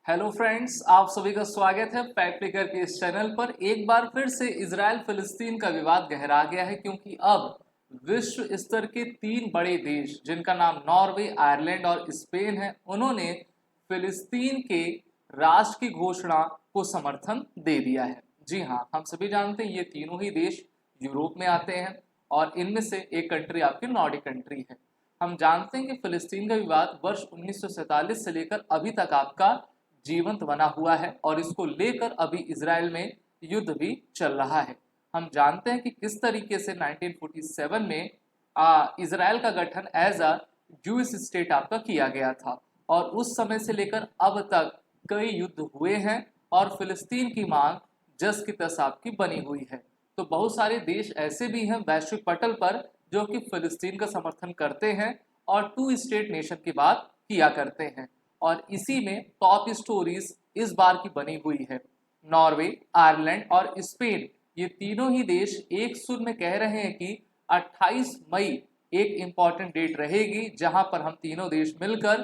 Hello friends, आप सभी का स्वागत है फैक्ट क्लिकर के इस चैनल पर। एक बार फिर से इजराइल फिलिस्तीन का विवाद गहरा गया है, क्योंकि अब विश्व स्तर के तीन बड़े देश जिनका नाम नॉर्वे, आयरलैंड और स्पेन है, उन्होंने फिलिस्तीन के राष्ट्र की घोषणा को समर्थन दे दिया है। जी हाँ, हम सभी जानते हैं ये तीनों ही देश यूरोप में आते हैं और इनमें से एक कंट्री आपकी नॉर्डिक कंट्री है। हम जानते हैं कि फिलिस्तीन का विवाद वर्ष 1947 से लेकर अभी तक आपका जीवंत बना हुआ है और इसको लेकर अभी इजराइल में युद्ध भी चल रहा है। हम जानते हैं कि किस तरीके से 1947 में इजराइल का गठन एज अ जूइश स्टेट आपका किया गया था और उस समय से लेकर अब तक कई युद्ध हुए हैं और फिलिस्तीन की मांग जस की तस आपकी बनी हुई है। तो बहुत सारे देश ऐसे भी हैं वैश्विक पटल पर जो कि फिलिस्तीन का समर्थन करते हैं और टू स्टेट नेशन की बात किया करते हैं। और इसी में टॉप स्टोरीज इस बार की बनी हुई है। नॉर्वे, आयरलैंड और स्पेन, ये तीनों ही देश एक सुर में कह रहे हैं कि 28 मई एक इंपॉर्टेंट डेट रहेगी जहां पर हम तीनों देश मिलकर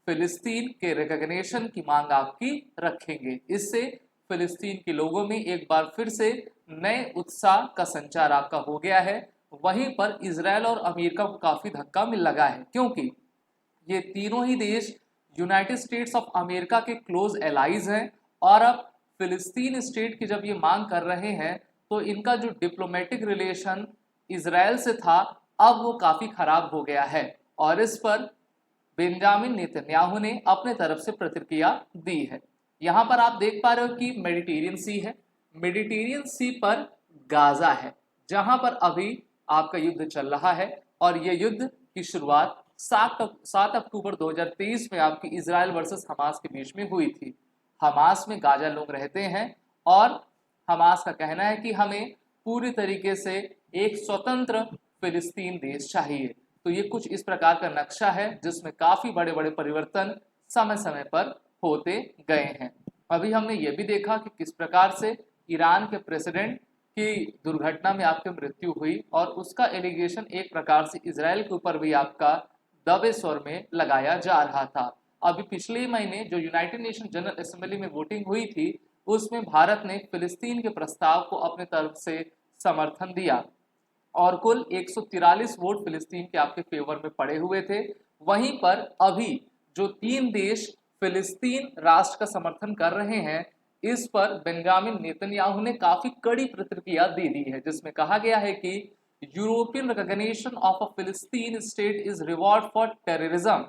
फिलिस्तीन के रिकॉग्निशन की मांग आपकी रखेंगे। इससे फिलिस्तीन के लोगों में एक बार फिर से नए उत्साह का संचार आपका हो गया है। वहीं पर इजराइल और अमेरिका को काफी धक्का मिल लगा है, क्योंकि ये तीनों ही देश यूनाइटेड स्टेट्स ऑफ अमेरिका के क्लोज एलाइज हैं और अब फिलिस्तीन स्टेट की जब ये मांग कर रहे हैं तो इनका जो डिप्लोमेटिक रिलेशन इजराइल से था अब वो काफी खराब हो गया है और इस पर बेंजामिन नेतन्याहू ने अपने तरफ से प्रतिक्रिया दी है। यहां पर आप देख पा रहे हो कि मेडिटेरियन सी है, मेडिटेरियन सी पर गाजा है जहां पर अभी आपका युद्ध चल रहा है और यह युद्ध की शुरुआत 7 अक्टूबर 2023 में आपकी इजराइल वर्सेस हमास के बीच में हुई थी। हमास में गाजा लोग रहते हैं और हमास का कहना है कि हमें पूरी तरीके से एक स्वतंत्र फिलिस्तीन देश चाहिए। तो ये कुछ इस प्रकार का नक्शा है जिसमें काफी बड़े बड़े परिवर्तन समय समय पर होते गए हैं। अभी हमने ये भी देखा कि किस प्रकार से ईरान के प्रेसिडेंट की दुर्घटना में आपकी मृत्यु हुई और उसका एलिगेशन एक प्रकार से इजराइल के ऊपर भी आपका दबे स्वर में लगाया जा रहा था। अभी पिछले महीने जो यूनाइटेड नेशन जनरल असेंबली में वोटिंग हुई थी उसमें भारत ने फिलिस्तीन के प्रस्ताव को अपने तरफ से समर्थन दिया और कुल 143 वोट फिलिस्तीन के आपके फेवर में पड़े हुए थे। वहीं पर अभी जो तीन देश फिलिस्तीन राष्ट्र का समर्थन कर रहे हैं इस पर बेंजामिन नेतन्याहू ने काफी कड़ी प्रतिक्रिया दे दी है, जिसमें कहा गया है कि यूरोपियन रिकॉग्निशन ऑफ अ फिलिस्तीन state is reward for terrorism,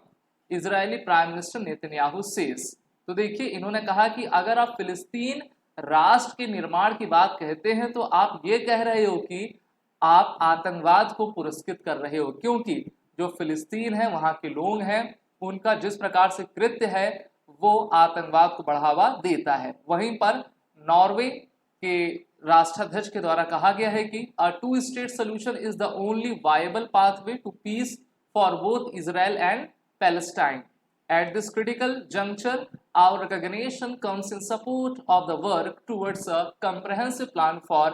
Israeli prime minister Netanyahu says. तो देखिए, इन्होंने कहा कि अगर आप फिलिस्तीन राष्ट्र के निर्माण की बात कहते हैं तो आप ये कह रहे हो कि आप आतंकवाद को पुरस्कृत कर रहे हो, क्योंकि जो फिलिस्तीन है वहां के लोग हैं उनका जिस प्रकार से कृत्य है वो आतंकवाद को बढ़ावा देता है। वहीं पर नॉर्वे के राष्ट्राध्यक्ष के द्वारा कहा गया है कि a two state solution is the only viable pathway to peace for both Israel and Palestine. At this critical juncture, our recognition comes in support of the work towards a comprehensive plan for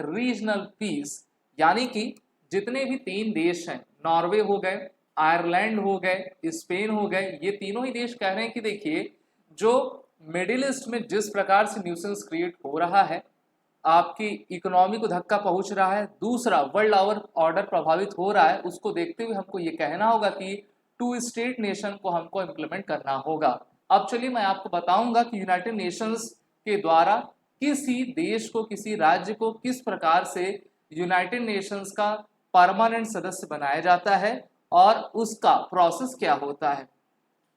regional peace। यानी कि जितने भी तीन देश हैं, Norway हो गए, Ireland हो गए, स्पेन हो गए, ये तीनों ही देश कह रहे हैं कि देखिए जो मिडिल ईस्ट में जिस प्रकार से न्यूसेंस क्रिएट हो रहा है, आपकी इकोनॉमी को धक्का पहुंच रहा है, दूसरा वर्ल्ड ऑर्डर प्रभावित हो रहा है, उसको देखते हुए हमको ये कहना होगा कि टू स्टेट नेशन को हमको इम्प्लीमेंट करना होगा। अब चलिए मैं आपको बताऊंगा कि यूनाइटेड नेशंस के द्वारा किसी देश को, किसी राज्य को किस प्रकार से यूनाइटेड नेशंस का परमानेंट सदस्य बनाया जाता है और उसका प्रोसेस क्या होता है।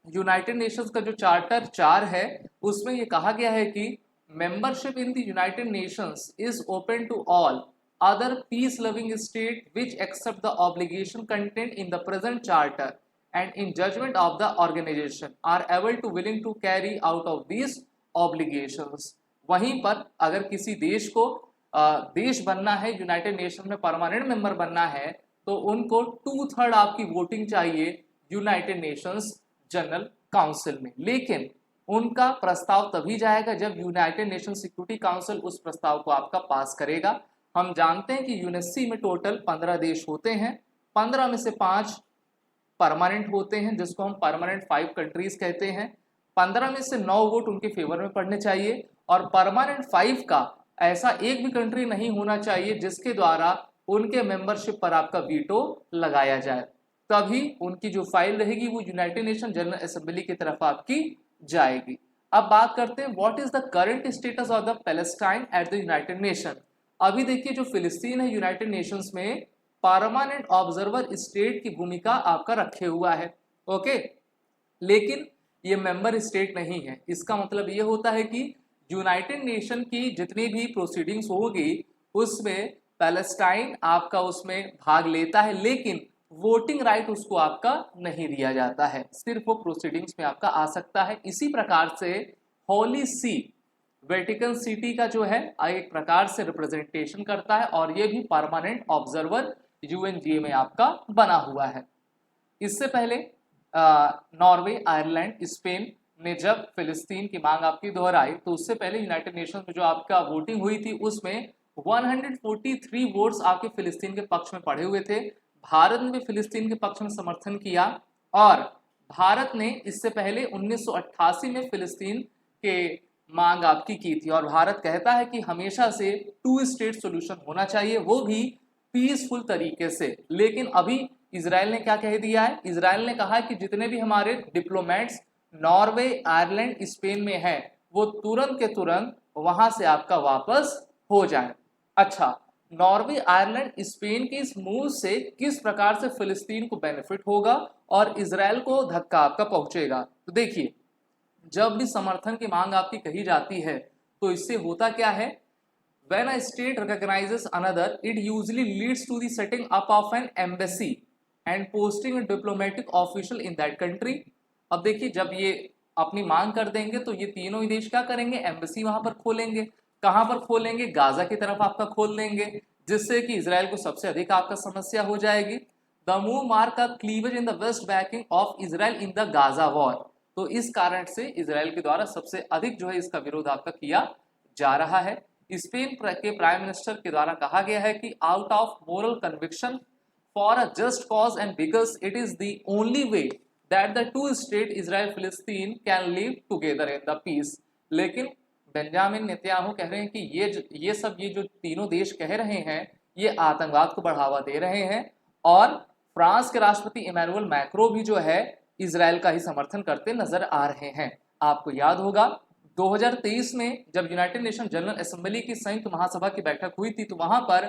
यूनाइटेड नेशंस का जो चार्टर 4 है उसमें ये कहा गया है कि membership in the United Nations is open to all other peace-loving states which accept the obligation contained in the present charter and in judgment of the organization are able to willing to carry out of these obligations। वहीं पर अगर किसी देश को देश बनना है, United nation में परमानेंट मेंबर बनना है, तो उनको 2/3 आपकी वोटिंग चाहिए यूनाइटेड नेशंस जनरल काउंसिल में। लेकिन उनका प्रस्ताव तभी जाएगा जब यूनाइटेड नेशन सिक्योरिटी काउंसिल उस प्रस्ताव को आपका पास करेगा। हम जानते हैं कि यूएनएससी में टोटल 15 देश होते हैं, 15 में से 5 परमानेंट होते हैं जिसको हम परमानेंट 5 कंट्रीज कहते हैं। 15 में से 9 वोट उनके फेवर में पड़ने चाहिए और परमानेंट 5 का ऐसा एक भी कंट्री नहीं होना चाहिए जिसके द्वारा उनके मेंबरशिप पर आपका वीटो लगाया जाए, तभी उनकी जो फाइल रहेगी वो यूनाइटेड नेशन जनरल असेंबली की तरफ आपकी जाएगी। अब बात करते हैं what is the current status of the Palestine at the United nation. अभी देखिए जो फिलिस्तीन है यूनाइटेड नेशंस में परमानेंट ऑब्जर्वर स्टेट की भूमिका आपका रखे हुआ है, ओके, लेकिन ये मेंबर स्टेट नहीं है। इसका मतलब ये होता है कि यूनाइटेड नेशन की जितनी भी प्रोसीडिंग्स होगी उसमें पैलेस्टाइन आपका उसमें भाग लेता है, लेकिन वोटिंग राइट उसको आपका नहीं दिया जाता है, सिर्फ वो प्रोसीडिंग्स में आपका आ सकता है। इसी प्रकार से होली सी वेटिकन सिटी का जो है एक प्रकार से रिप्रेजेंटेशन करता है और ये भी परमानेंट ऑब्जर्वर यूएनजीए में आपका बना हुआ है। इससे पहले नॉर्वे, आयरलैंड, स्पेन ने जब फिलिस्तीन की मांग आपकी दोहराई तो उससे पहले यूनाइटेड नेशंस में जो आपका वोटिंग हुई थी उसमें 143 वोट्स आपके फिलिस्तीन के पक्ष में पड़े हुए थे। भारत ने भी फिलिस्तीन के पक्ष में समर्थन किया और भारत ने इससे पहले 1988 में फिलिस्तीन के मांग आपकी की थी और भारत कहता है कि हमेशा से 2 स्टेट सॉल्यूशन होना चाहिए, वो भी पीसफुल तरीके से। लेकिन अभी इजराइल ने क्या कह दिया है, इजराइल ने कहा है कि जितने भी हमारे डिप्लोमेट्स नॉर्वे, आयरलैंड, स्पेन में हैं वो तुरंत के तुरंत वहां से आपका वापस हो जाए। अच्छा, नॉर्वे, आयरलैंड, स्पेन के इस मूव से किस प्रकार से फिलिस्तीन को बेनिफिट होगा और इजराइल को धक्का आपका पहुंचेगा। तो देखिए, जब भी समर्थन की मांग आपकी कही जाती है तो इससे होता क्या है, when a state recognizes another it usually leads to the setting up of an embassy and posting a diplomatic official in that country। अब देखिए, जब ये अपनी मांग कर देंगे तो ये तीनों ही देश क्या करेंगे, एम्बेसी वहां पर खोलेंगे। कहां पर खोलेंगे, गाजा की तरफ आपका खोल देंगे, जिससे कि इजराइल को सबसे अधिक आपका समस्या हो जाएगी। The move mark a cleavage in the West backing of Israel in the Gaza war. तो इस कारण से इजराइल के द्वारा सबसे अधिक जो है इसका विरोध आपका किया जा रहा है। स्पेन के प्राइम मिनिस्टर के द्वारा कहा गया है कि out of moral conviction for a just cause and because it is the only way that the 2 state Israel फिलिस्तीन can live together in the peace. लेकिन बेंजामिन नेतन्याहू कह रहे हैं कि ये जो तीनों देश कह रहे हैं ये आतंकवाद को बढ़ावा दे रहे हैं और फ्रांस के राष्ट्रपति इमैनुअल मैक्रो भी जो है इजराइल का ही समर्थन करते नजर आ रहे हैं। आपको याद होगा 2023 में जब यूनाइटेड नेशन जनरल असेंबली की संयुक्त महासभा की बैठक हुई थी तो वहां पर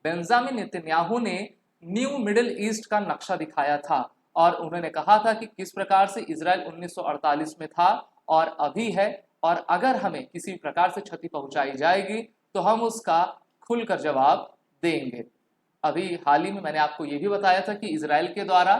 बेंजामिन नेतन्याहू ने न्यू मिडिल ईस्ट का नक्शा दिखाया था और उन्होंने कहा था कि किस प्रकार से इजराइल 1948 में था और अभी है, और अगर हमें किसी प्रकार से क्षति पहुंचाई जाएगी तो हम उसका खुलकर जवाब देंगे। अभी हाल ही में मैंने आपको यह भी बताया था कि इजराइल के द्वारा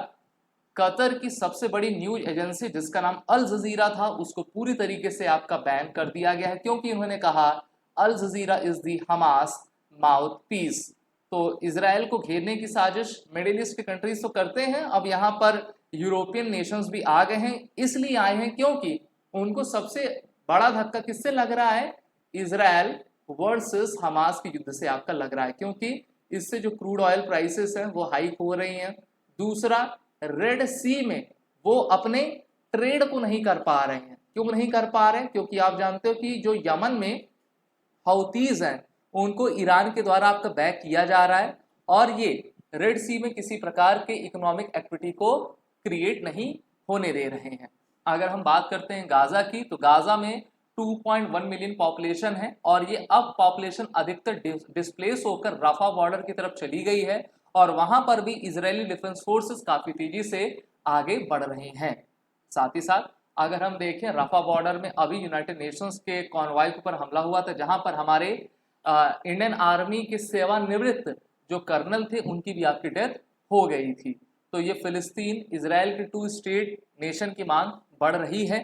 कतर की सबसे बड़ी न्यूज एजेंसी जिसका नाम अल जजीरा था उसको पूरी तरीके से आपका बैन कर दिया गया है, क्योंकि उन्होंने कहा Al Jazeera is the Hamas mouthpiece. तो इजराइल को घेरने की साजिश मिडिल ईस्ट के कंट्रीज तो करते हैं, अब यहाँ पर यूरोपियन नेशंस भी आ गए हैं। इसलिए आए हैं क्योंकि उनको सबसे बड़ा धक्का किससे लग रहा है, इजराइल वर्सेस हमास के युद्ध से आपका लग रहा है, क्योंकि इससे जो क्रूड ऑयल प्राइसेस हैं वो हाइक हो रही हैं। दूसरा, रेड सी में वो अपने ट्रेड को नहीं कर पा रहे हैं। क्यों नहीं कर पा रहे हैं, क्योंकि आप जानते हो कि जो यमन में हौतीज हैं उनको ईरान के द्वारा आपका बैक किया जा रहा है और ये रेड सी में किसी प्रकार के इकोनॉमिक एक्टिविटी को क्रिएट नहीं होने दे रहे हैं। अगर हम बात करते हैं गाजा की, तो गाजा में 2.1 मिलियन पॉपुलेशन है और ये अब पॉपुलेशन अधिकतर डिस्प्लेस होकर रफा बॉर्डर की तरफ चली गई है और वहां पर भी इजरायली डिफेंस फोर्सेस काफी तेजी से आगे बढ़ रहे हैं। साथ ही साथ अगर हम देखें रफा बॉर्डर में अभी यूनाइटेड नेशंस के कॉन्वॉय पर हमला हुआ था जहां पर हमारे इंडियन आर्मी के सेवानिवृत्त जो कर्नल थे उनकी भी आपकी डेथ हो गई थी। तो ये फिलिस्तीन इजराइल के 2 स्टेट नेशन की मांग बढ़ रही है।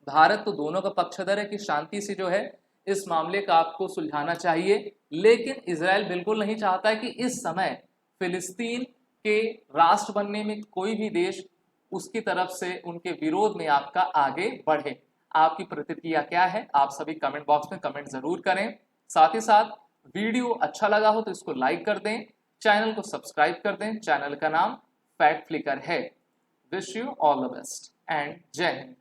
भारत तो दोनों का पक्षधर है कि शांति से जो है इस मामले का आपको सुलझाना चाहिए, लेकिन इजराइल बिल्कुल नहीं चाहता है कि इस समय फिलिस्तीन के राष्ट्र बनने में कोई भी देश उसकी तरफ से उनके विरोध में आपका आगे बढ़े। आपकी प्रतिक्रिया क्या है, आप सभी कमेंट बॉक्स में कमेंट जरूर करें। साथ ही साथ वीडियो अच्छा लगा हो तो इसको लाइक कर दें, चैनल को सब्सक्राइब कर दें। चैनल का नाम फैक्ट फ्लिकर है। Wish you all the best and जय हिंद।